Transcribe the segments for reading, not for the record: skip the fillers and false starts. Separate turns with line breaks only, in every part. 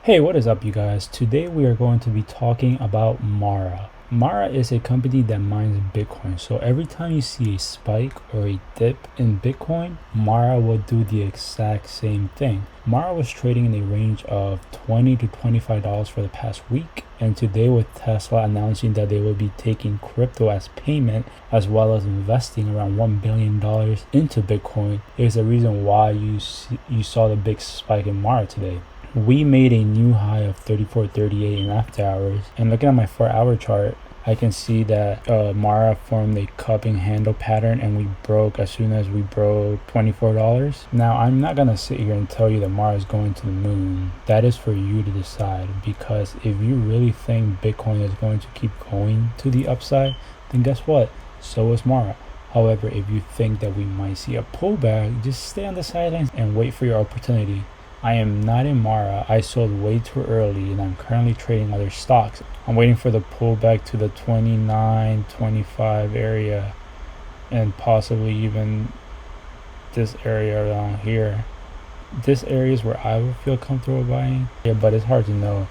Hey, what is up, you guys? Today we are going to be talking about Mara. Mara is a company that mines Bitcoin. So every time you see a spike or a dip in Bitcoin, Mara will do the exact same thing. Mara was trading in a range of $20 to $25 for the past week. And today, with Tesla announcing that they will be taking crypto as payment as well as investing around $1 billion into Bitcoin, is the reason why you saw the big spike in Mara today. We made a new high of 34.38 in after hours, and looking at my 4-hour chart, I can see that Mara formed a cupping handle pattern, and we broke as soon as we broke $24. Now, I'm not gonna sit here and tell you that Mara is going to the moon. That is for you to decide, because if you really think Bitcoin is going to keep going to the upside, then guess what? So is Mara. However, if you think that we might see a pullback, just stay on the sidelines and wait for your opportunity. I am not in Mara. I sold way too early and I'm currently trading other stocks. I'm waiting for the pullback to the 29, 25 area and possibly even this area around here. This area is where I would feel comfortable buying. Yeah, but it's hard to know.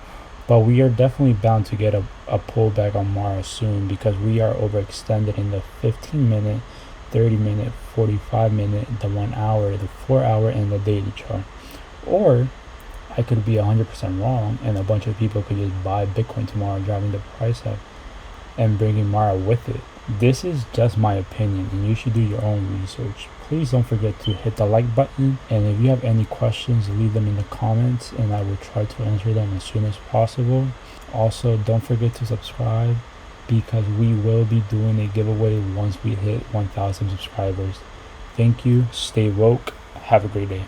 But we are definitely bound to get a pullback on Mara soon because we are overextended in the 15-minute, 30-minute, 45-minute, the 1 hour, the 4-hour, and the daily chart. Or I could be 100% wrong and a bunch of people could just buy Bitcoin tomorrow, driving the price up and bringing Mara with it. This is just my opinion and you should do your own research. Please don't forget to hit the like button, and if you have any questions, leave them in the comments and I will try to answer them as soon as possible. Also, don't forget to subscribe because we will be doing a giveaway once we hit 1,000 subscribers. Thank you, stay woke, have a great day.